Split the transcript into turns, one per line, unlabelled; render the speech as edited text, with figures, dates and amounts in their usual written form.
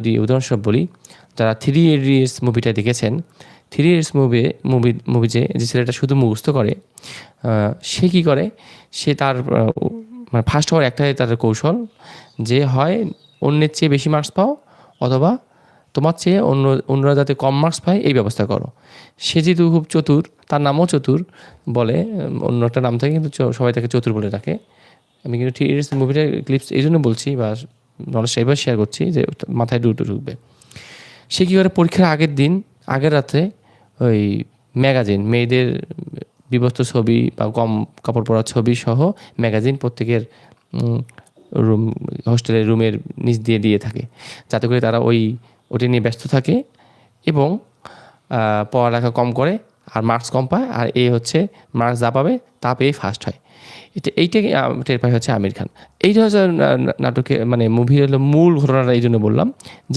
যদি উদাহরণস্বরূপ বলি, যারা থ্রি ইডিয়টস মুভিটা দেখেছেন, থ্রি ইডিয়টস মুভি যে ছেলেটা শুধু মুখস্থ করে, সে কী করে, সে তার মানে ফার্স্ট হওয়ার একটাই তার কৌশল, যে হয় অন্যের চেয়ে বেশি মার্কস পাও, অথবা তোমার চেয়ে অন্যরা যাতে কম মার্কস পায় এই ব্যবস্থা করো। সে যেহেতু খুব চতুর, তার নামও চতুর বলে, অন্য একটা নাম থাকে কিন্তু সবাই তাকে চতুর বলে ডাকে। আমি কিন্তু থ্রি ইডিয়টস মুভিটার ক্লিপস এই জন্য বলছি বা নলেজটা এবার শেয়ার করছি যে মাথায় ঢুকবে। সে কী করে, পরীক্ষার আগের দিন, আগের রাত্রে ওই ম্যাগাজিন, মেয়েদের বিবস্ত্র ছবি বা কম কাপড় পরা ছবি সহ ম্যাগাজিন প্রত্যেকের রুম, হোস্টেলের রুমের নিচ দিয়ে থাকে, যাতে করে তারা ওটি নিয়ে ব্যস্ত থাকে এবং পড়ালেখা কম করে আর মার্কস কম পায়, আর হচ্ছে মার্কস যা পাবে তা পেয়েই ফার্স্ট হয়। এইটাকে টের পায় হচ্ছে আমির খান। এইটা হচ্ছে নাটকে মানে মুভির হলো মূল ঘটনাটা, এই জন্য বললাম যে